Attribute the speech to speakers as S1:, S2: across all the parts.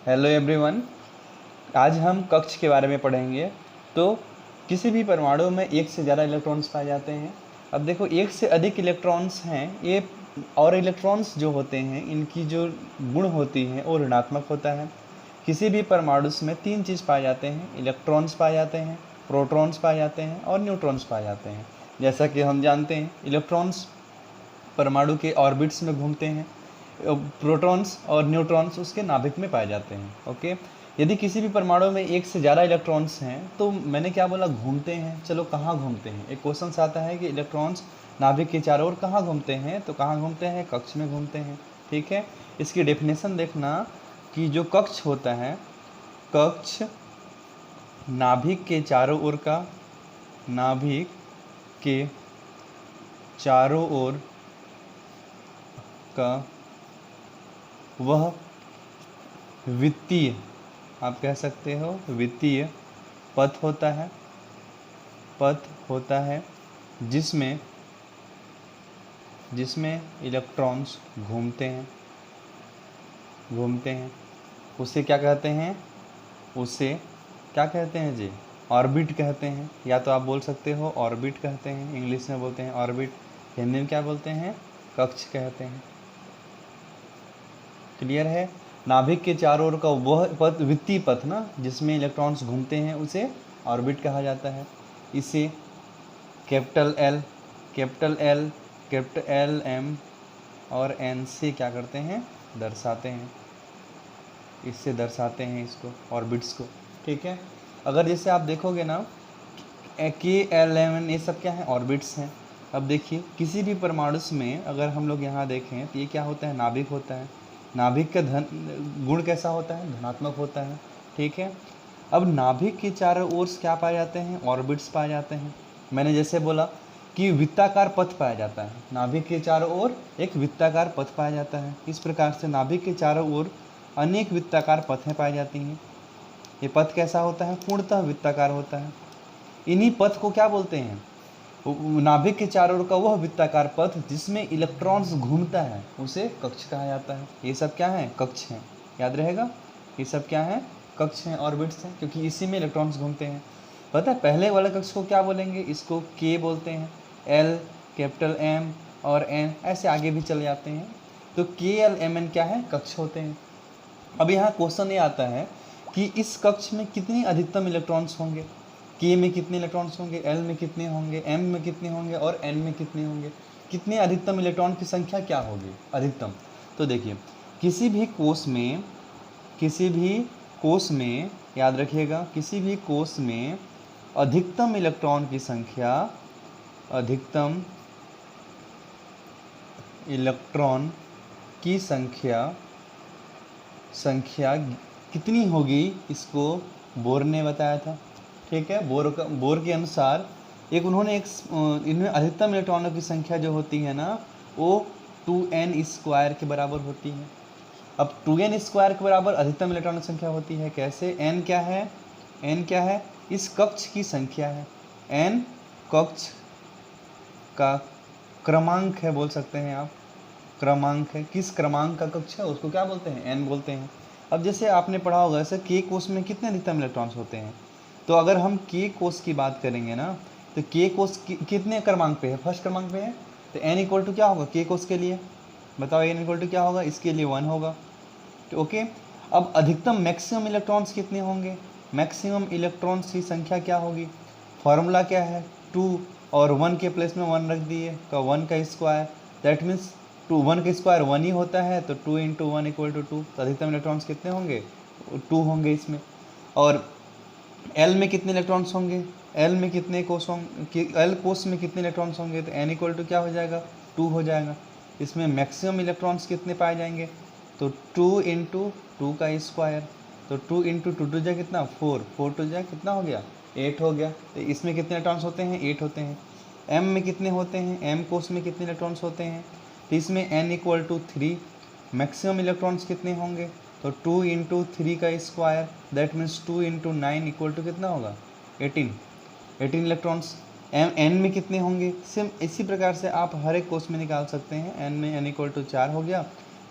S1: Hello everyone. आज हम कक्ष के बारे में पढ़ेंगे। तो किसी भी परमाणु में एक से ज़्यादा इलेक्ट्रॉन्स पाए जाते हैं। अब देखो, एक से अधिक इलेक्ट्रॉन्स हैं ये, और इलेक्ट्रॉन्स जो होते हैं इनकी जो गुण होती है वो ऋणात्मक होता है। किसी भी परमाणु में तीन चीज़ पाए जाते हैं, इलेक्ट्रॉन्स पाए जाते हैं, प्रोटॉन्स पाए जाते हैं और न्यूट्रॉन्स पाए जाते हैं। जैसा कि हम जानते हैं, इलेक्ट्रॉन्स परमाणु के ऑर्बिट्स में घूमते हैं, प्रोटॉन्स और न्यूट्रॉन्स उसके नाभिक में पाए जाते हैं। ओके, यदि किसी भी परमाणु में एक से ज़्यादा इलेक्ट्रॉन्स हैं तो मैंने क्या बोला, घूमते हैं। चलो, कहाँ घूमते हैं? एक क्वेश्चन आता है कि इलेक्ट्रॉन्स नाभिक के चारों ओर कहाँ घूमते हैं, तो कहाँ घूमते हैं? कक्ष में घूमते हैं। ठीक है, इसकी डेफिनेशन देखना कि जो कक्ष होता है, कक्ष नाभिक के चारों ओर का, नाभिक के चारों ओर का वह वित्तीय, आप कह सकते हो वित्तीय पथ होता है जिसमें इलेक्ट्रॉन्स घूमते हैं। उसे क्या कहते हैं? उसे क्या कहते हैं जी? ऑर्बिट कहते हैं। या तो आप बोल सकते हो ऑर्बिट कहते हैं, इंग्लिश में बोलते हैं ऑर्बिट, हिंदी में क्या बोलते हैं? कक्ष कहते हैं। क्लियर है? नाभिक के चारों ओर का वह पथ, वित्तीय पथ ना, जिसमें इलेक्ट्रॉन्स घूमते हैं, उसे ऑर्बिट कहा जाता है। इसे कैपिटल एल एम और एन से क्या करते हैं? दर्शाते हैं। इससे दर्शाते हैं इसको, ऑर्बिट्स को। ठीक है, अगर जैसे आप देखोगे ना, के एल एम एन, ये सब क्या है? ऑर्बिट्स हैं। अब देखिए, किसी भी परमाणु में अगर हम लोग यहाँ देखें तो ये क्या होता है? नाभिक होता है। नाभिक का गुण कैसा होता है? धनात्मक होता है। ठीक है, अब नाभिक के चारों ओर क्या पाए जाते हैं? ऑर्बिट्स पाए जाते हैं। मैंने जैसे बोला कि वृत्ताकार पथ पाया जाता है, नाभिक के चारों ओर एक वृत्ताकार पथ पाया जाता है। इस प्रकार से नाभिक के चारों ओर अनेक वृत्ताकार पथें पाई जाती हैं। ये पथ कैसा होता है? पूर्णतः वृत्ताकार होता है। इन्हीं पथ को क्या बोलते हैं? नाभिक के चारों ओर का वह वृत्ताकार पथ जिसमें इलेक्ट्रॉन्स घूमता है, उसे कक्ष कहा जाता है। ये सब क्या है? कक्ष हैं। याद रहेगा, ये सब क्या है? कक्ष हैं, ऑर्बिट्स हैं, क्योंकि इसी में इलेक्ट्रॉन्स घूमते हैं। पता है पहले वाले कक्ष को क्या बोलेंगे? इसको के बोलते हैं। एल, कैपिटल एम और एन, ऐसे आगे भी चले जाते हैं। तो के एल एम एन क्या है? कक्ष होते हैं। अब यहाँ क्वेश्चन ये आता है कि इस कक्ष में कितने अधिकतम इलेक्ट्रॉन्स होंगे? के में कितने इलेक्ट्रॉन्स होंगे, एल में कितने होंगे, एम में कितने होंगे और एन में कितने होंगे? कितने अधिकतम इलेक्ट्रॉन की संख्या क्या होगी? अधिकतम। तो देखिए, किसी भी कोष में याद रखिएगा, किसी भी कोष में अधिकतम इलेक्ट्रॉन की संख्या, अधिकतम इलेक्ट्रॉन की संख्या कितनी होगी, इसको बोर ने बताया था। ठीक है, बोर के अनुसार इनमें अधिकतम इलेक्ट्रॉनों की संख्या जो होती है ना, वो 2n स्क्वायर के बराबर होती है। अब 2n स्क्वायर के बराबर अधिकतम इलेक्ट्रॉनों की संख्या होती है। कैसे? n क्या है? इस कक्ष की संख्या है। n कक्ष का क्रमांक है, बोल सकते हैं आप, क्रमांक है। किस क्रमांक का कक्ष है उसको क्या बोलते हैं? n बोलते हैं। अब जैसे आपने पढ़ा होगा, जैसे के कोष में कितने अधिकतम इलेक्ट्रॉन्स होते हैं, तो अगर हम के कोष की बात करेंगे ना, तो के कोष कितने क्रमांक पे है? फर्स्ट क्रमांक पे है। तो n इक्वल टू क्या होगा के कोष के लिए? बताओ, n इक्वल टू क्या होगा? इसके लिए 1 होगा। तो ओके, अब अधिकतम मैक्सिमम इलेक्ट्रॉन्स कितने होंगे? मैक्सिमम इलेक्ट्रॉन्स की संख्या क्या होगी? फॉर्मूला क्या है? 2 और 1 के प्लेस में 1 रख दिए, का 1 का स्क्वायर, दैट मीन्स 1 का स्क्वायर 1 ही होता है, तो 2 × 1 = 2। तो अधिकतम इलेक्ट्रॉन्स कितने होंगे? 2 होंगे इसमें। और एल में कितने इलेक्ट्रॉन्स होंगे? एल में कितने कोष होंगे? एल कोष में कितने इलेक्ट्रॉन्स होंगे? तो n इक्वल टू क्या हो जाएगा? 2 हो जाएगा। इसमें मैक्सिमम इलेक्ट्रॉन्स कितने पाए जाएंगे? तो 2 × 2 का स्क्वायर, तो 2 × 2 2 कितना? 4, 4 2 कितना हो गया? 8 हो गया। तो इसमें कितने इलेक्ट्रॉन्स होते हैं? 8 होते हैं। एम में कितने होते हैं? एम कोष में कितने इलेक्ट्रॉन्स होते हैं? तो इसमें n equal to 3। Maximum electrons कितने होंगे? तो 2 × 3 का square, that means 2 × 9 equal to कितना होगा? 18 इलेक्ट्रॉन्स। एन में कितने होंगे? सेम इसी प्रकार से आप हर एक कोष में निकाल सकते हैं। एन में n इक्वल टू 4 हो गया,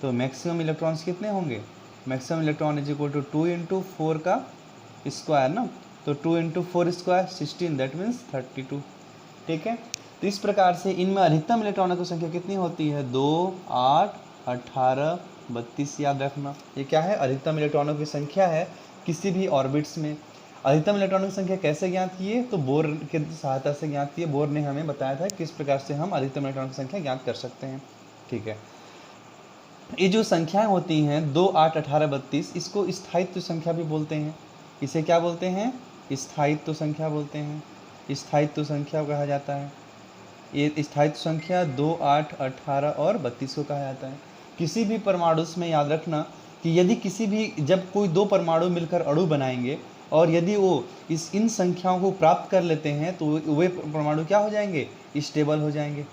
S1: तो मैक्सिमम इलेक्ट्रॉन्स कितने होंगे? Maximum electron is equal to 2 into 4 का स्क्वायर ना, तो 2 इंटू 4 स्क्वायर 16, दैट मीन्स 32। ठीक है, तो इस प्रकार से इनमें अधिकतम इलेक्ट्रॉनों की संख्या कितनी होती है? 2, 8, 18, 32। याद रखना, ये क्या है? अधिकतम इलेक्ट्रॉनों की संख्या है किसी भी ऑर्बिट्स में। अधिकतम इलेक्ट्रॉनों की संख्या कैसे ज्ञात की है? तो बोर की सहायता से ज्ञात की है। बोर ने हमें बताया था किस प्रकार से हम अधिकतम इलेक्ट्रॉनों की संख्या ज्ञात कर सकते हैं। ठीक है, ये जो संख्याएं होती हैं 2, 8, 18, 32, इसको स्थायित्व संख्या भी बोलते हैं। इसे क्या बोलते हैं? स्थायित्व संख्या बोलते हैं, स्थायित्व संख्या कहा जाता है। ये स्थायित्व संख्या 2, 8, 18 और 32 को कहा जाता है। किसी भी परमाणु में याद रखना कि यदि किसी भी, जब कोई दो परमाणु मिलकर अणु बनाएंगे और यदि वो इन संख्याओं को प्राप्त कर लेते हैं तो वे परमाणु क्या हो जाएंगे? स्टेबल हो जाएंगे,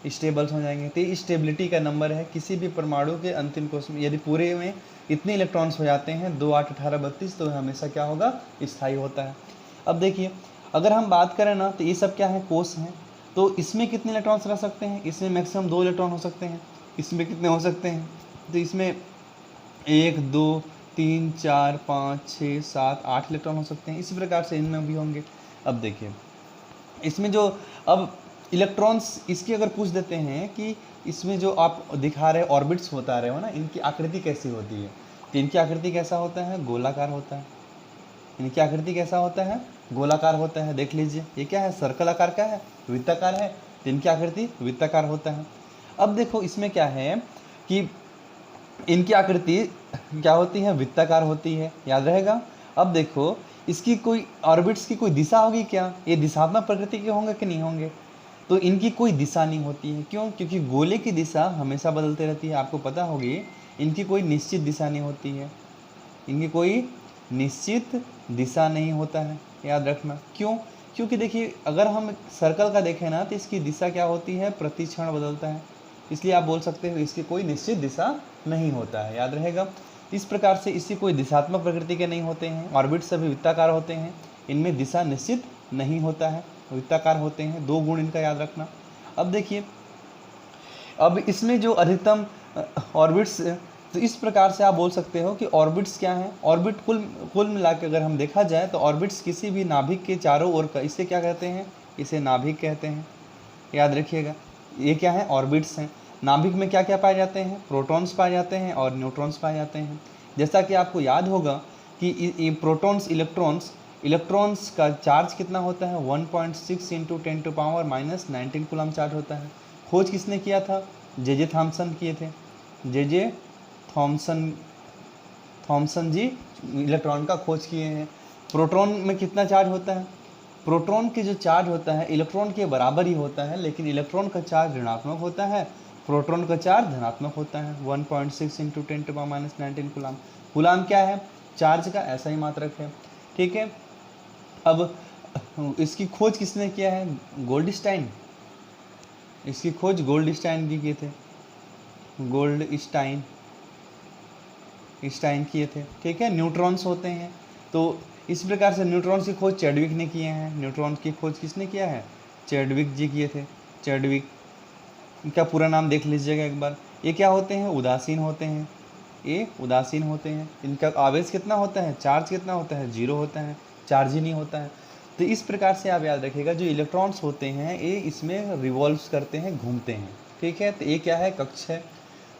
S1: स्टेबल्स हो जाएंगे। तो ये स्टेबिलिटी का नंबर है किसी भी परमाणु के अंतिम कोश में। यदि पूरे में इतने इलेक्ट्रॉन्स हो जाते हैं 2, 8, 18, 32, तो हमेशा क्या होगा? स्थायी होता है। अब देखिए, अगर हम बात करें ना, तो ये सब क्या है? कोष हैं। तो इसमें कितने इलेक्ट्रॉन्स रह सकते हैं? इसमें मैक्सिमम 2 इलेक्ट्रॉन हो सकते हैं। इसमें कितने हो सकते हैं? तो इसमें 1, 2, 3, 4, 5, 6, 7, 8 इलेक्ट्रॉन हो सकते हैं। इसी प्रकार से इनमें भी होंगे। अब देखिए, इसमें जो अब इलेक्ट्रॉन्स, इसकी अगर पूछ देते हैं कि इसमें जो आप दिखा रहे ऑर्बिट्स बता रहे हो ना, इनकी आकृति कैसी होती है? तो इनकी आकृति कैसा होता है? गोलाकार होता है। इनकी आकृति कैसा होता है? गोलाकार होता है। देख लीजिए, ये क्या है? सर्कल आकार का है, वृत्ताकार है। तो इनकी आकृति वृत्ताकार होता है। अब देखो, इसमें क्या है कि इनकी आकृति क्या होती है? वृत्ताकार होती है। याद रहेगा। अब देखो, इसकी कोई ऑर्बिट्स की कोई दिशा होगी क्या? ये दिशात्मक प्रकृति के होंगे कि नहीं होंगे? तो इनकी कोई दिशा नहीं होती है। क्यों? क्योंकि गोले की दिशा हमेशा बदलती रहती है। आपको पता होगी, इनकी कोई निश्चित दिशा नहीं होती है। इनकी कोई निश्चित दिशा नहीं होता है। याद रखना। क्यों? क्योंकि देखिए, अगर हम सर्कल का देखें ना, तो इसकी दिशा क्या होती है? प्रति क्षण बदलता है। इसलिए आप बोल सकते हो इसकी कोई निश्चित दिशा नहीं होता है। याद रहेगा। इस प्रकार से इसकी कोई दिशात्मक प्रकृति के नहीं होते हैं। ऑर्बिट्स सभी वृत्ताकार होते हैं, इनमें दिशा निश्चित नहीं होता है, वृत्ताकार होते हैं। 2 गुण इनका याद रखना। अब देखिए, अब इसमें जो अधिकतम ऑर्बिट्स, तो इस प्रकार से आप बोल सकते हो कि ऑर्बिट्स क्या हैं? ऑर्बिट कुल मिला के अगर हम देखा जाए तो ऑर्बिट्स किसी भी नाभिक के चारों ओर का, इसे क्या कहते हैं? इसे नाभिक कहते हैं। याद रखिएगा, ये क्या है? ऑर्बिट्स हैं। नाभिक में क्या क्या पाए जाते हैं? प्रोटॉन्स पाए जाते हैं और न्यूट्रॉन्स पाए जाते हैं। जैसा कि आपको याद होगा कि प्रोटॉन्स, इलेक्ट्रॉन्स का चार्ज कितना होता है? 1.6 इंटू 10⁻⁻19 कूलम चार्ज होता है। खोज किसने किया था? जे थॉमसन किए थे। जे थॉमसन जी इलेक्ट्रॉन का खोज किए हैं। प्रोटॉन में कितना चार्ज होता है? प्रोटॉन की जो चार्ज होता है इलेक्ट्रॉन के बराबर ही होता है, लेकिन इलेक्ट्रॉन का चार्ज ऋणात्मक होता है, प्रोटॉन का चार्ज धनात्मक होता है। 1.6 इंटू 10⁻⁻19 कूलम। कूलम क्या है? चार्ज का ऐसा ही मात्रक है। ठीक है। अब इसकी खोज किसने किया है? गोल्डस्टाइन। इसकी खोज गोल्डस्टाइन जी किए थे। गोल्डस्टाइन किए थे। ठीक है। न्यूट्रॉन्स होते हैं, तो इस प्रकार से न्यूट्रॉन्स की खोज चैडविक ने किए हैं। न्यूट्रॉन की खोज किसने किया है? चैडविक जी किए थे। चैडविक, इनका पूरा नाम देख लीजिएगा एक बार। ये क्या होते हैं? उदासीन होते हैं। ये उदासीन होते हैं। इनका आवेश कितना होता है? चार्ज कितना होता है? 0 होता है, चार्ज ही नहीं होता है। तो इस प्रकार से आप याद रखिएगा, जो इलेक्ट्रॉन्स होते हैं ये इसमें रिवॉल्व करते हैं, घूमते हैं। ठीक है। तो ये क्या है? कक्ष है।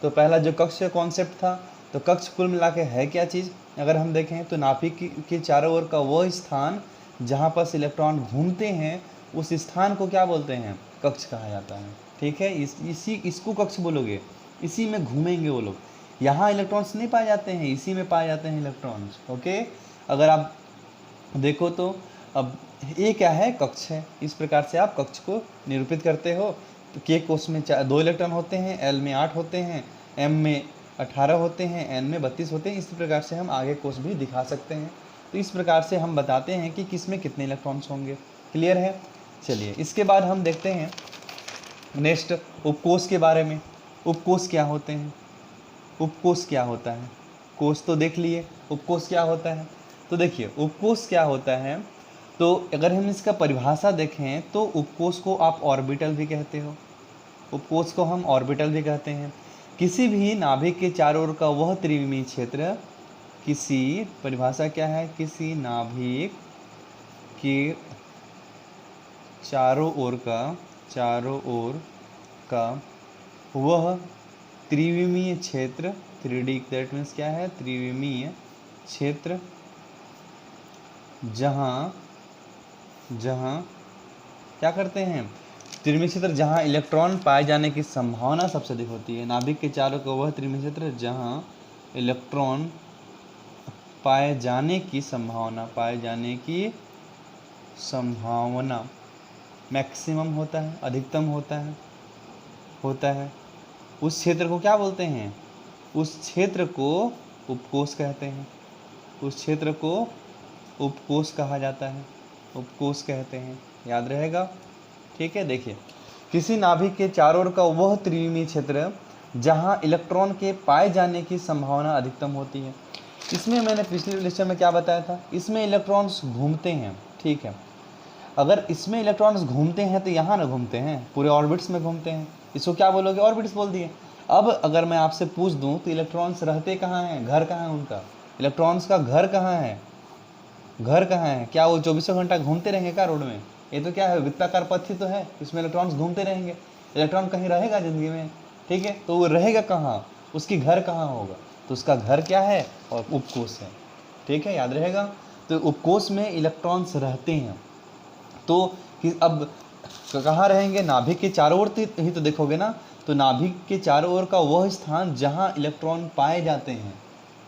S1: तो पहला जो कक्ष का कॉन्सेप्ट था, तो कक्ष कुल मिला के है क्या चीज़? अगर हम देखें तो नाभिक के चारों ओर का वो स्थान जहाँ पर इलेक्ट्रॉन घूमते हैं, उस स्थान को क्या बोलते हैं? कक्ष कहा जाता है। ठीक है। इसको कक्ष बोलोगे। इसी में घूमेंगे वो लोग। यहाँ इलेक्ट्रॉन्स नहीं पाए जाते हैं, इसी में पाए जाते हैं इलेक्ट्रॉन्स। ओके। अगर आप देखो तो अब ये क्या है? कक्ष है। इस प्रकार से आप कक्ष को निरूपित करते हो। तो के कोष में 2 इलेक्ट्रॉन होते हैं, एल में 8 होते हैं, एम में 18 होते हैं, एन में 32 होते हैं। इस प्रकार से हम आगे कोष भी दिखा सकते हैं। तो इस प्रकार से हम बताते हैं कि किस में कितने इलेक्ट्रॉन्स होंगे। क्लियर है? चलिए, इसके बाद हम देखते हैं नेक्स्ट उपकोष के बारे में। उपकोष क्या होते हैं? उपकोष क्या होता है? कोष तो देख लिए, उपकोष क्या होता है? तो देखिए, उपकोष क्या होता है, तो अगर हम इसका परिभाषा देखें तो उपकोष को आप ऑर्बिटल भी कहते हो। उपकोष को हम ऑर्बिटल भी कहते हैं। किसी भी नाभिक के चारों ओर का वह त्रिविमीय क्षेत्र, किसी परिभाषा क्या है, किसी नाभिक के चारों ओर का वह त्रिविमीय क्षेत्र, 3D दैट मीन्स क्या है, त्रिविमीय क्षेत्र, जहाँ क्या करते हैं, त्रिविमीय क्षेत्र जहाँ इलेक्ट्रॉन पाए जाने की संभावना सबसे अधिक होती है। नाभिक के चारों का वह त्रिविमीय क्षेत्र जहाँ इलेक्ट्रॉन पाए जाने की संभावना मैक्सिमम होता है, अधिकतम होता है, उस क्षेत्र को क्या बोलते हैं, उस क्षेत्र को उपकोष कहते हैं, उस क्षेत्र को उपकोष कहा जाता है, उपकोष कहते हैं, याद रहेगा। ठीक है, देखिए किसी नाभिक के चारों ओर का वह त्रिविमीय क्षेत्र जहाँ इलेक्ट्रॉन के पाए जाने की संभावना अधिकतम होती है। इसमें मैंने पिछले लेक्चर में क्या बताया था, इसमें इलेक्ट्रॉन्स घूमते हैं। ठीक है, अगर इसमें इलेक्ट्रॉन्स घूमते हैं तो यहाँ ना घूमते हैं, पूरे ऑर्बिट्स में घूमते हैं, इसको क्या बोलोगे, ऑर्बिट्स बोल दिए। अब अगर मैं आपसे पूछ दूं तो इलेक्ट्रॉन्स रहते कहाँ हैं, घर कहाँ है उनका, इलेक्ट्रॉन्स का घर कहाँ है, क्या वो 24 घंटा घूमते रहेंगे क्या रोड में, ये तो क्या है, वृत्ताकार पथ ही तो है, इसमें इलेक्ट्रॉन्स घूमते रहेंगे, इलेक्ट्रॉन कहीं रहेगा ज़िंदगी में। ठीक है, तो वो रहेगा कहाँ, उसकी घर कहाँ होगा, तो उसका घर क्या है, और उपकोष है। ठीक है, याद रहेगा। तो उपकोष में इलेक्ट्रॉन्स रहते हैं, तो अब कहाँ रहेंगे, नाभिक के चारों ओर ही तो देखोगे ना, तो नाभिक के चारों ओर का वह स्थान जहाँ इलेक्ट्रॉन पाए जाते हैं,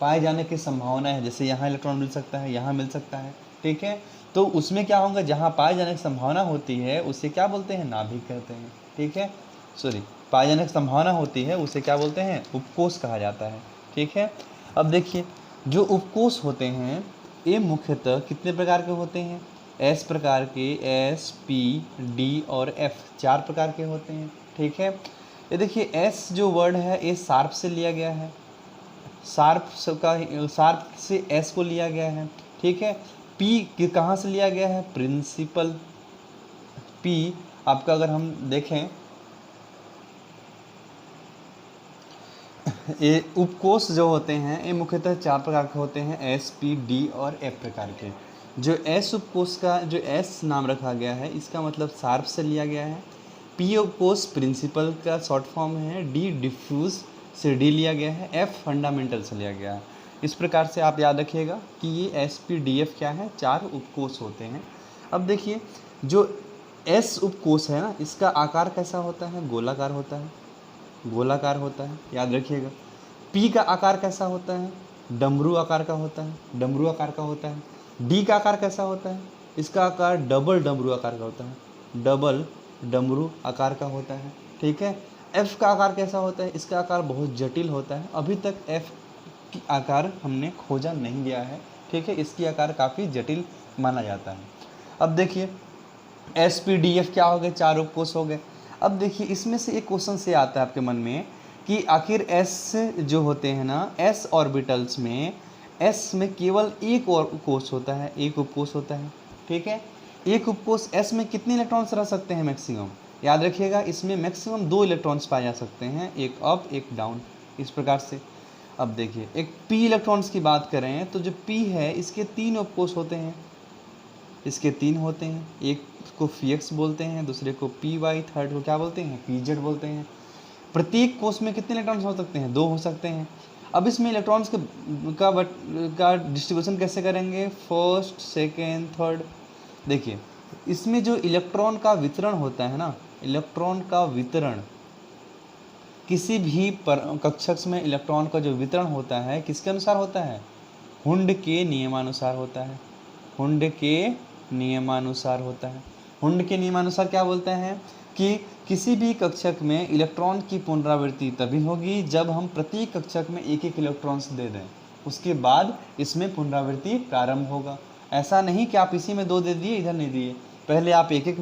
S1: पाए जाने की संभावना है, जैसे यहाँ इलेक्ट्रॉन मिल सकता है, यहाँ मिल सकता है। ठीक है, तो उसमें क्या होगा, जहाँ पाए जाने की संभावना होती है उसे क्या बोलते हैं, नाभिक कहते हैं। ठीक है, सॉरी, पाए जाने की संभावना होती है उसे क्या बोलते हैं, उपकोष कहा जाता है। ठीक है, अब देखिए जो उपकोष होते हैं ये मुख्यतः कितने प्रकार के होते हैं, एस प्रकार के, एस, पी, डी और एफ, 4 प्रकार के होते हैं। ठीक है, ये देखिए एस जो वर्ड है ये शार्प से लिया गया है, शार्प से एस को लिया गया है। ठीक है, पी कहाँ से लिया गया है, प्रिंसिपल। पी आपका अगर हम देखें, ये उपकोष जो होते हैं ये मुख्यतः 4 प्रकार के होते हैं, एस, पी, डी और एफ प्रकार के। जो एस उपकोष का जो एस नाम रखा गया है इसका मतलब शार्प से लिया गया है, पी उपकोष प्रिंसिपल का शॉर्ट फॉर्म है, डी डिफ्यूज से डी लिया गया है, एफ फंडामेंटल से लिया गया है। इस प्रकार से आप याद रखिएगा कि ये एस, पी, डी, एफ क्या है, 4 उपकोष होते हैं। अब देखिए जो एस उपकोष है ना, इसका आकार कैसा होता है, गोलाकार होता है, गोलाकार होता है, याद रखिएगा। पी का आकार कैसा होता है, डमरू आकार का होता है, डमरू आकार का होता है। डी का आकार कैसा होता है, इसका आकार डबल डमरू आकार का होता है, डबल डमरू आकार का होता है। ठीक है, एफ का आकार कैसा होता है, इसका आकार बहुत जटिल होता है, अभी तक एफ की आकार हमने खोजा नहीं गया है। ठीक है, इसकी आकार काफ़ी जटिल माना जाता है। अब देखिए एस, पी, डी, एफ क्या हो गए, 4 उपकोष हो गए। अब देखिए इसमें से एक क्वेश्चन से आता है आपके मन में कि आखिर एस जो होते हैं ना, एस ऑर्बिटल्स में, एस में केवल एक और उपकोष होता है, एक उपकोष होता है। ठीक है, एक उपकोष एस में कितने इलेक्ट्रॉन्स रह सकते हैं मैक्सिमम, याद रखिएगा इसमें मैक्सिमम 2 इलेक्ट्रॉन्स पाए जा सकते हैं, एक अप एक डाउन, इस प्रकार से। अब देखिए एक पी इलेक्ट्रॉन्स की बात करें तो जो पी है इसके 3 उपकोष होते हैं, इसके 3 होते हैं, एक को पीएक्स बोलते हैं, दूसरे को पी वाई, थर्ड को क्या बोलते हैं, पीजेड बोलते हैं। प्रत्येक कोष में कितने इलेक्ट्रॉन्स हो सकते हैं, 2 हो सकते हैं। अब इसमें इलेक्ट्रॉन्स का डिस्ट्रीब्यूशन कैसे करेंगे, फर्स्ट, सेकेंड, थर्ड। देखिए इसमें जो इलेक्ट्रॉन का वितरण होता है ना, इलेक्ट्रॉन का वितरण किसी भी कक्षक में इलेक्ट्रॉन का जो वितरण होता है किसके अनुसार होता है, हुंड के नियमानुसार होता है, हुंड के नियमानुसार होता है। हुंड के नियमानुसार क्या बोलते हैं कि किसी भी कक्षक में इलेक्ट्रॉन की पुनरावृत्ति तभी होगी जब हम प्रत्येक कक्षक में एक एक इलेक्ट्रॉन्स दे दें, उसके बाद इसमें पुनरावृत्ति प्रारंभ होगा। ऐसा नहीं कि आप इसी में 2 दे दिए इधर नहीं दिए, पहले आप एक एक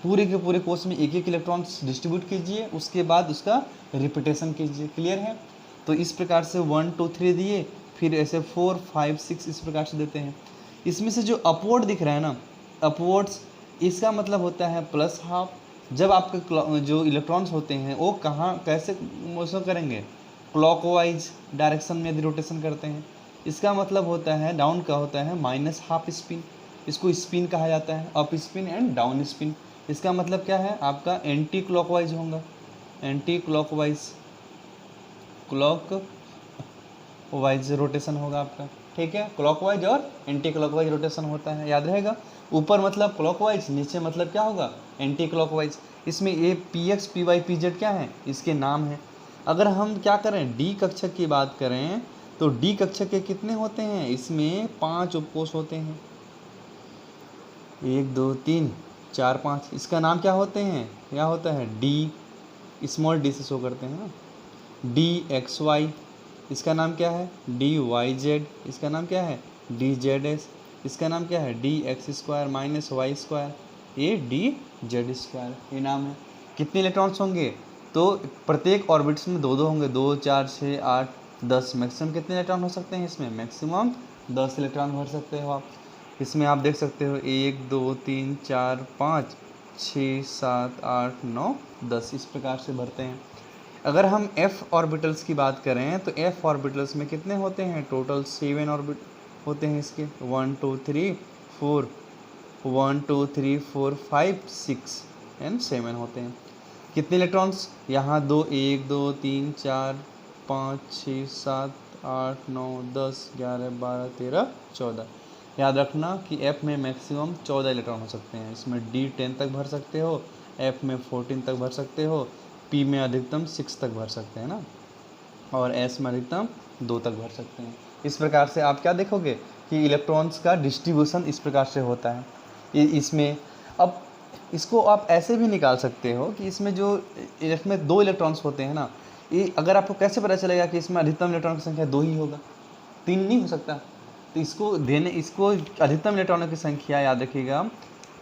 S1: पूरे के पूरे कोर्स में एक एक इलेक्ट्रॉन्स डिस्ट्रीब्यूट कीजिए, उसके बाद उसका रिपीटेशन कीजिए। क्लियर है, तो इस प्रकार से 1 2 3 दिए, फिर ऐसे 4 5 6 इस प्रकार से देते हैं। इसमें से जो अपवर्ड दिख रहा है ना, अपवर्ड्स, इसका मतलब होता है +½ जब आपके जो इलेक्ट्रॉन्स होते हैं वो कहाँ कैसे मोशन करेंगे, क्लॉकवाइज डायरेक्शन में यदि रोटेशन करते हैं, इसका मतलब होता है डाउन का होता है माइनस हाफ स्पिन, इसको स्पिन कहा जाता है, up spin and down spin. इसका मतलब क्या है, आपका एंटी क्लॉकवाइज होगा, एंटी क्लॉकवाइज वाइज रोटेशन होगा आपका, ठीक है। क्लॉकवाइज और एंटी क्लॉकवाइज रोटेशन होता है, याद रहेगा। ऊपर मतलब क्लॉकवाइज, नीचे मतलब क्या होगा, एंटी क्लॉकवाइज। इसमें ये p x p y p z क्या है, इसके नाम है। अगर हम क्या करें, डी कक्षक की बात करें तो डी कक्षक के कितने होते हैं, इसमें 5 उपकोष होते हैं, 1 2 3 4 5। इसका नाम क्या होते हैं, क्या होता है, डी, स्मॉल डी से शो करते हैं ना, डी एक्स वाई, इसका नाम क्या है, डी वाई जेड, इसका नाम क्या है, डी जेड एस, इसका नाम क्या है, d x square minus y square, ये डी जेड स्क्वायर, ये नाम है। कितने इलेक्ट्रॉन्स होंगे, तो प्रत्येक ऑर्बिट्स में 2 2 होंगे, 2 4 6 8 10, मैक्सिमम कितने इलेक्ट्रॉन हो सकते हैं इसमें, मैक्सिमम 10 इलेक्ट्रॉन भर सकते हो आप। इसमें आप देख सकते हो 1 2 3 4 5 6 7 8 9 10, इस प्रकार से भरते हैं। अगर हम f ऑर्बिटल्स की बात करें तो f ऑर्बिटल्स में कितने होते हैं, टोटल 7 ऑर्बिट होते हैं इसके, 1 2 3 4 1 2 3 4 5 6 एंड 7 होते हैं। कितने इलेक्ट्रॉन्स, यहाँ 2 1 2 3 4 5 6 7 8 9 10 11 12 13 14। याद रखना कि f में मैक्सिमम 14 इलेक्ट्रॉन हो सकते हैं। इसमें d 10 तक भर सकते हो, f में 14 तक भर सकते हो, p में अधिकतम 6 तक भर सकते हैं ना, और s में अधिकतम 2 तक भर सकते हैं। इस प्रकार से आप क्या देखोगे कि इलेक्ट्रॉन्स का डिस्ट्रीब्यूशन इस प्रकार से होता है। इसमें अब इसको आप ऐसे भी निकाल सकते हो कि इसमें जो इसमें 2 इलेक्ट्रॉन्स होते हैं ना, ये अगर आपको कैसे पता चलेगा कि इसमें अधिकतम इलेक्ट्रॉन की संख्या 2 ही होगा, 3 नहीं हो सकता। तो इसको अधिकतम इलेक्ट्रॉनों की संख्या याद रखिएगा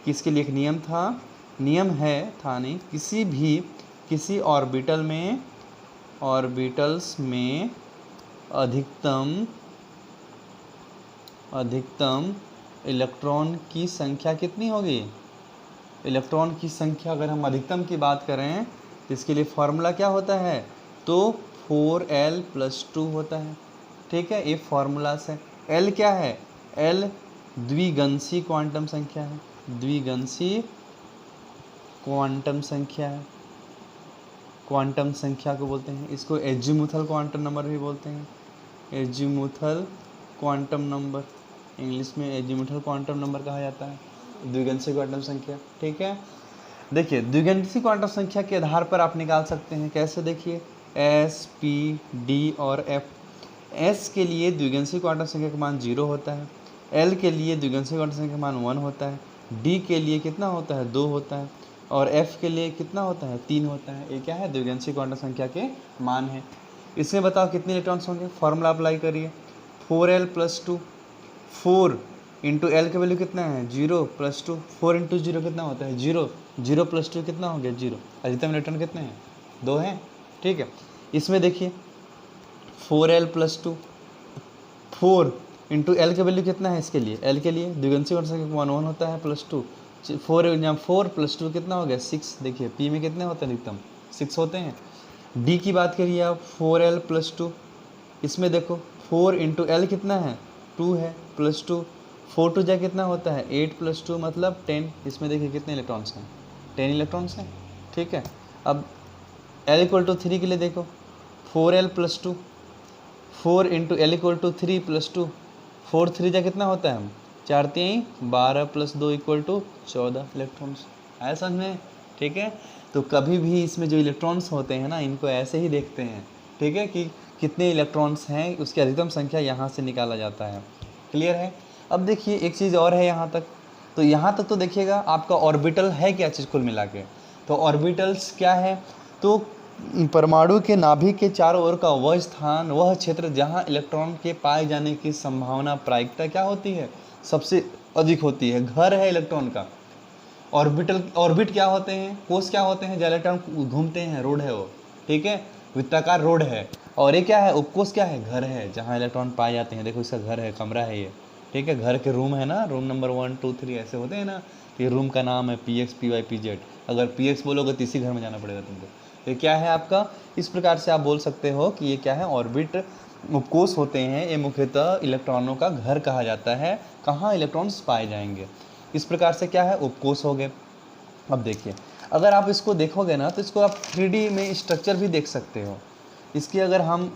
S1: कि इसके लिए एक नियम था, नियम है था नहीं, किसी ऑर्बिटल्स में अधिकतम इलेक्ट्रॉन की संख्या कितनी होगी, इलेक्ट्रॉन की संख्या अगर हम अधिकतम की बात करें तो इसके लिए फॉर्मूला क्या होता है, तो 4l+2 होता है, ठीक है। ये फॉर्मूला से l क्या है, l द्विगंशी क्वांटम संख्या है, द्विगंशी क्वांटम संख्या है, क्वांटम संख्या को बोलते हैं। इसको एजीमुथल क्वांटम नंबर भी बोलते हैं, एजीमुथल क्वांटम नंबर, इंग्लिश में एजीमुथल क्वांटम नंबर कहा जाता है, द्विगंशी क्वांटम संख्या, ठीक है। देखिए द्विगंशी क्वांटम संख्या के आधार पर आप निकाल सकते हैं, कैसे, देखिए s p d और f। s के लिए द्विगंशी क्वांटम संख्या का मान 0 होता है, l के लिए द्विगंशी क्वांटम संख्या का मान 1 होता है, d के लिए कितना होता है, 2 होता है, और f के लिए कितना होता है, 3 होता है। ये क्या है, द्विगंशी क्वांटम संख्या के मान है। इसमें बताओ कितने इलेक्ट्रॉन्स होंगे, फॉर्मूला अप्लाई करिए, 4l+2, 4 इंटू एल का वैल्यू कितना है, 0+2, 4 इंटू 0 कितना होता है, 0, 0+2 कितना हो गया, 0। अधिकतम इलेक्ट्रॉन कितने हैं, 2 हैं, ठीक है। इसमें देखिए 4l+2, 4 इंटू एल का वैल्यू कितना है, इसके लिए एल के लिए द्विगंशी क्वांटम संख्या 1 होता है, +2, 4+2 कितना हो गया, 6। देखिए पी में कितने होते हैं, अधिकतम 6 होते हैं। डी की बात करिए आप, 4l+2, इसमें देखो 4 इंटू एल कितना है, 2 है, +2, 4 टू जा कितना होता है, 8+2 मतलब 10। इसमें देखिए कितने इलेक्ट्रॉन्स हैं, 10 इलेक्ट्रॉन्स हैं, ठीक है। अब l=3 के लिए देखो, 4l+2, 4 इंटू l=3+2, 4 3 जा कितना होता है, 4 3 12 + 2 = 14 इलेक्ट्रॉन्स। आया समझ में, ठीक है। तो कभी भी इसमें जो इलेक्ट्रॉन्स होते हैं ना, इनको ऐसे ही देखते हैं, ठीक है, कि कितने इलेक्ट्रॉन्स हैं, उसकी अधिकतम संख्या यहाँ से निकाला जाता है। क्लियर है। अब देखिए एक चीज़ और है यहाँ तक, तो यहाँ तक तो देखिएगा आपका ऑर्बिटल है क्या चीज़ कुल मिला के, तो ऑर्बिटल्स क्या है, तो परमाणु के नाभिक के चारों ओर का वह स्थान, वह क्षेत्र जहाँ इलेक्ट्रॉन के पाए जाने की संभावना, प्रायिकता क्या होती है, सबसे अधिक होती है, घर है इलेक्ट्रॉन का। ऑर्बिट क्या होते हैं, कोष क्या होते हैं, जहाँ इलेक्ट्रॉन घूमते हैं, रोड है वो, ठीक है, वृत्ताकार रोड है। और ये क्या है, उपकोष क्या है, घर है, जहाँ इलेक्ट्रॉन पाए जाते हैं। देखो इसका घर है, कमरा है ये, ठीक है, घर के रूम है ना, रूम नंबर 1 2 3 ऐसे होते हैं ना, तो ये रूम का नाम है p x p y p z. अगर पी एक्स बोलोगे तो इसी घर में जाना पड़ेगा तुमको। तो ये क्या है आपका, इस प्रकार से आप बोल सकते हो कि ये क्या है, ऑर्बिट उपकोष होते हैं, ये मुख्यतः इलेक्ट्रॉनों का घर कहा जाता है। कहाँ इलेक्ट्रॉन्स पाए जाएंगे, इस प्रकार से क्या है, उपकोष हो गए। अब देखिए, अगर आप इसको देखोगे ना तो इसको आप 3D में स्ट्रक्चर भी देख सकते हो। इसकी अगर हम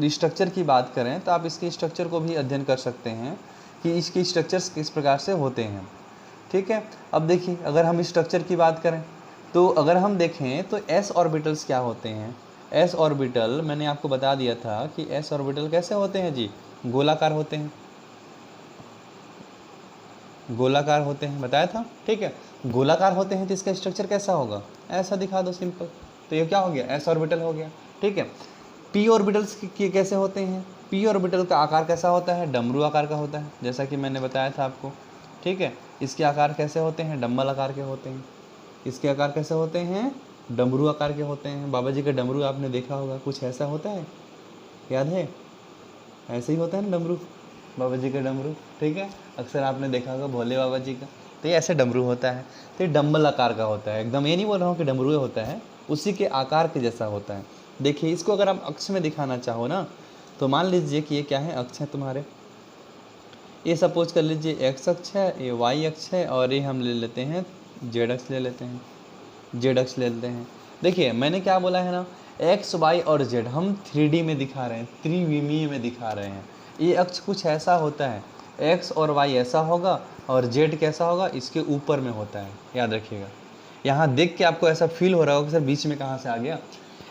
S1: स्ट्रक्चर की बात करें तो आप इसके स्ट्रक्चर को भी अध्ययन कर सकते हैं कि इसके स्ट्रक्चर्स किस प्रकार से होते हैं। ठीक है, अब देखिए अगर हम स्ट्रक्चर की बात करें तो अगर हम देखें तो एस ऑर्बिटल्स क्या होते हैं। एस ऑर्बिटल मैंने आपको बता दिया था कि एस ऑर्बिटल कैसे होते हैं जी, गोलाकार होते हैं, गोलाकार होते हैं, बताया था। ठीक है, गोलाकार होते हैं तो इसका स्ट्रक्चर कैसा होगा, ऐसा दिखा दो सिंपल, तो ये क्या हो गया, एस ऑर्बिटल हो गया। ठीक है, पी ऑर्बिटल्स के कैसे होते हैं, पी ऑर्बिटल का आकार कैसा होता है, डमरू आकार का होता है, जैसा कि मैंने बताया था आपको। ठीक है, इसके आकार कैसे होते हैं, डम्बल आकार के होते हैं। इसके आकार कैसे होते हैं, डमरू आकार के होते हैं। बाबा जी का डमरू आपने देखा होगा, कुछ ऐसा होता है, याद है, ऐसे ही होता है ना डमरू, बाबा जी का डमरू। ठीक है, अक्सर आपने देखा होगा भोले बाबा जी का, तो ये ऐसे डमरू होता है। तो ये डम्बल आकार का होता है, एकदम ये नहीं बोल रहा हूँ कि डमरू होता है, उसी के आकार के जैसा होता है। देखिए इसको अगर आप अक्ष में दिखाना चाहो ना, तो मान लीजिए कि ये क्या है, अक्ष है तुम्हारे, ये सपोज कर लीजिए एक्स अक्ष है, ये वाई अक्ष है, और ये हम ले लेते हैं जेड अक्ष ले लेते हैं, जेड अक्ष ले लेते हैं। देखिए मैंने क्या बोला है ना, एक्स वाई और जेड हम 3D में दिखा रहे हैं, त्रिविमीय में दिखा रहे हैं। ये अक्ष कुछ ऐसा होता है, एक्स और वाई ऐसा होगा और जेड कैसा होगा, इसके ऊपर में होता है, याद रखिएगा। यहाँ देख के आपको ऐसा फील हो रहा होगा कि सर बीच में कहाँ से आ गया।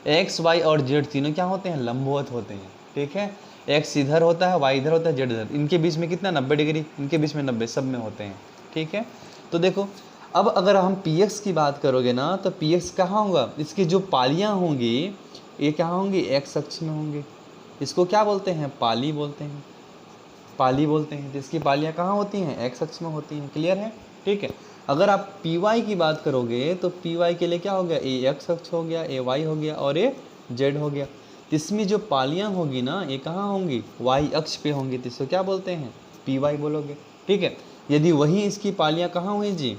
S1: एक्स वाई और जेड तीनों क्या होते हैं, लंबवत होते हैं। ठीक है, एक्स इधर होता है, वाई इधर होता है, जेड इधर, इनके बीच में कितना 90 डिग्री, इनके बीच में 90, सब में होते हैं। ठीक है, तो देखो अब अगर हम पी एक्स की बात करोगे ना, तो पी एक्स कहाँ होगा, इसकी जो पालियाँ होंगी ये क्या होंगी, एक्स अक्ष में होंगी। इसको क्या बोलते हैं, पाली बोलते हैं, पाली बोलते हैं। तो इसकी पालियाँ कहाँ होती हैं, एक्स अक्ष में होती हैं। क्लियर है। ठीक है, अगर आप पी वाई की बात करोगे तो पी वाई के लिए क्या हो गया, ए एक्स अक्ष हो गया, ए वाई हो गया और ए जेड हो गया। इसमें जो पालियाँ होगी ना ये कहाँ होंगी, वाई अक्ष पे होंगी, तो इसको क्या बोलते हैं, पी वाई बोलोगे। ठीक है, यदि वही इसकी पालियाँ कहाँ हुई जी,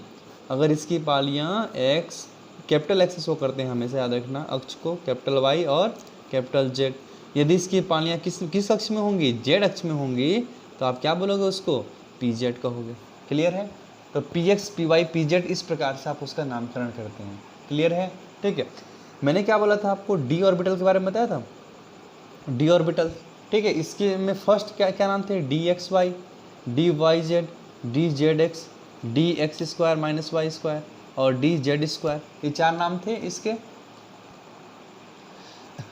S1: अगर इसकी पालियाँ एक्स, कैपिटल एक्स शो करते हैं, हमेशा याद रखना अक्ष को, कैपिटल वाई और कैपिटल जेड। यदि इसकी पालियाँ किस अक्ष में होंगी, जेड अक्ष में होंगी, तो आप क्या बोलोगे उसको, पी जेड कहोगे। क्लियर है, तो p x p y p z इस प्रकार से आप उसका नामकरण करते हैं। क्लियर है। ठीक है, मैंने क्या बोला था आपको, डी ऑर्बिटल के बारे में बताया था, डी ऑर्बिटल। ठीक है, इसके में फर्स्ट क्या क्या नाम थे, d x y, d y z, d z x, d x square minus y square और डी जेड स्क्वायर, ये 4 नाम थे इसके।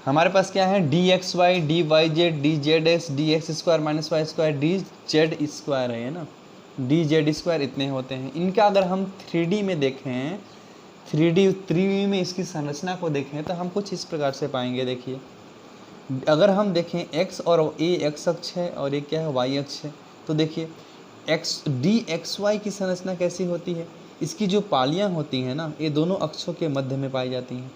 S1: हमारे पास क्या है, d x y, d y z, d z x, d x square minus y square, d z square है ना, डी जेड स्क्वायर, इतने होते हैं। इनका अगर हम 3D में देखें, 3D में इसकी संरचना को देखें तो हम कुछ इस प्रकार से पाएंगे। देखिए अगर हम देखें x और a एक्स अक्ष है और ये क्या है, y अक्ष है, तो देखिए डी एक्स वाई की संरचना कैसी होती है, इसकी जो पालियाँ होती हैं ना ये दोनों अक्षों के मध्य में पाई जाती हैं।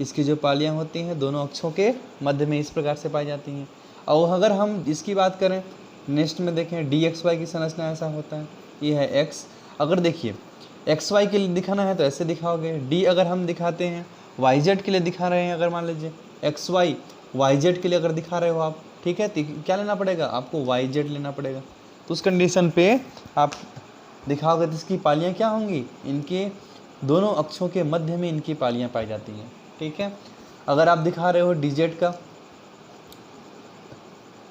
S1: इसकी जो पालियाँ होती हैं दोनों अक्षों के मध्य में इस प्रकार से पाई जाती हैं। और अगर हम इसकी बात करें, नेक्स्ट में देखें, डी एक्स वाई की संरचना ऐसा होता है, ये है x। अगर देखिए एक्स वाई के लिए दिखाना है तो ऐसे दिखाओगे, डी अगर हम दिखाते हैं वाई जेड के लिए दिखा रहे हैं, अगर मान लीजिए एक्स वाई वाई जेड के लिए अगर दिखा रहे हो आप, ठीक है, तो क्या लेना पड़ेगा आपको, वाई जेड लेना पड़ेगा। तो उस कंडीशन पे आप दिखाओगे तो इसकी पालियाँ क्या होंगी, इनके दोनों अक्षों के मध्य में इनकी पालियाँ पाई जाती हैं। ठीक है, अगर आप दिखा रहे हो डी जेड का,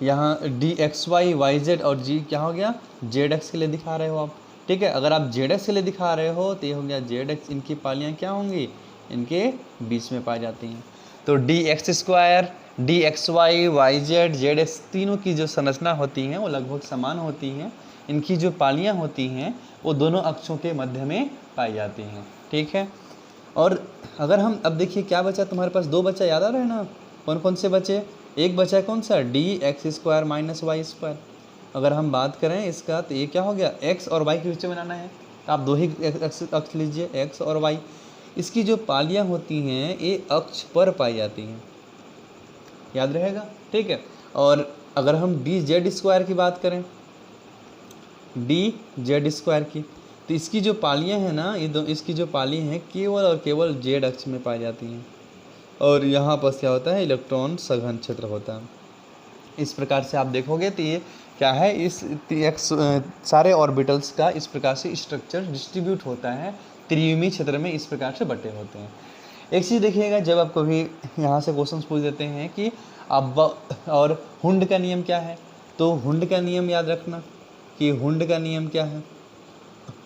S1: यहाँ d x y y z और जी क्या हो गया, जेड एक्स के लिए दिखा रहे हो आप। ठीक है, अगर आप जेड एक्स के लिए दिखा रहे हो तो ये हो गया जेड एक्स, इनकी पालियाँ क्या होंगी, इनके बीच में पाई जाती हैं। तो d x square, d x y, y z, z x, तीनों की जो संरचना होती हैं वो लगभग समान होती हैं। इनकी जो पालियाँ होती हैं वो दोनों अक्षों के मध्य में पाई जाती हैं। ठीक है, और अगर हम अब देखिए क्या बचा तुम्हारे पास, 2 बचा, याद आ रहा है ना, कौन कौन से बचे, एक बचा है कौन सा, d x square minus y square. अगर हम बात करें इसका तो ये क्या हो गया, एक्स और वाई के बीच में बनाना है तो आप 2 ही अक्ष लीजिए, एक्स और वाई। इसकी जो पालियाँ होती हैं ये अक्ष पर पाई जाती हैं, याद रहेगा। ठीक है, और अगर हम डी जेड स्क्वायर की बात करें डी जेड स्क्वायर की। तो इसकी जो पालियाँ हैं ना, इसकी जो पाली हैं केवल और केवल जेड अक्ष में पाई जाती हैं, और यहाँ पर क्या होता है, इलेक्ट्रॉन सघन क्षेत्र होता है। इस प्रकार से आप देखोगे तो ये क्या है, इस सारे ऑर्बिटल्स का इस प्रकार से स्ट्रक्चर डिस्ट्रीब्यूट होता है, त्रिविमीय क्षेत्र में इस प्रकार से बटे होते हैं। एक चीज़ देखिएगा, जब आप कभी यहाँ से क्वेश्चन पूछ देते हैं कि अब और हुंड का नियम क्या है, तो हुंड का नियम याद रखना कि हुंड का नियम क्या है,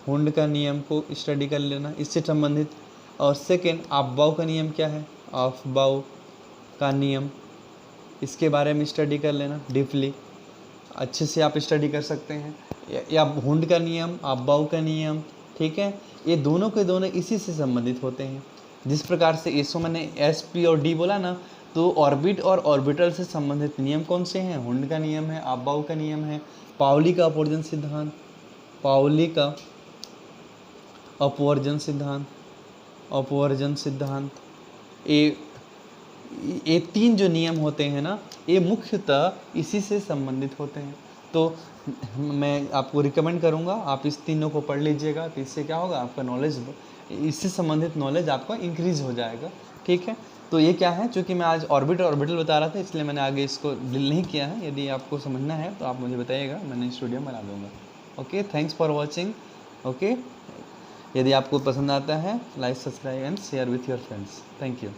S1: हुंड का नियम को स्टडी कर लेना इससे संबंधित। और सेकेंड, अफबाउ का नियम क्या है, अफबाउ का नियम, इसके बारे में स्टडी कर लेना डीपली, अच्छे से आप स्टडी कर सकते हैं। या हुंड का नियम, अफबाउ का नियम, ठीक है, ये दोनों के दोनों इसी से संबंधित होते हैं। जिस प्रकार से इसको मैंने एस पी और डी बोला ना, तो ऑर्बिट और ऑर्बिटल से संबंधित नियम कौन से हैं, हुंड का नियम है, अफबाउ का नियम है, पाउली का अपवर्जन सिद्धांत, पाउली का अपवर्जन सिद्धांत, अपवर्जन सिद्धांत, ये तीन जो नियम होते हैं ना, ये मुख्यतः इसी से संबंधित होते हैं। तो मैं आपको रिकमेंड करूँगा आप इस तीनों को पढ़ लीजिएगा, तो इससे क्या होगा, आपका नॉलेज, इससे संबंधित नॉलेज आपका इंक्रीज हो जाएगा, ठीक है। तो ये क्या है, चूँकि मैं आज ऑर्बिट और ऑर्बिटल बता रहा था, इसलिए मैंने आगे इसको डील नहीं किया है। यदि आपको समझना है तो आप मुझे बताइएगा, मैंने इस वीडियो बना दूँगा। Okay, thanks for watching. Okay, यदि आपको पसंद आता है, like, subscribe and share with your friends. Thank you.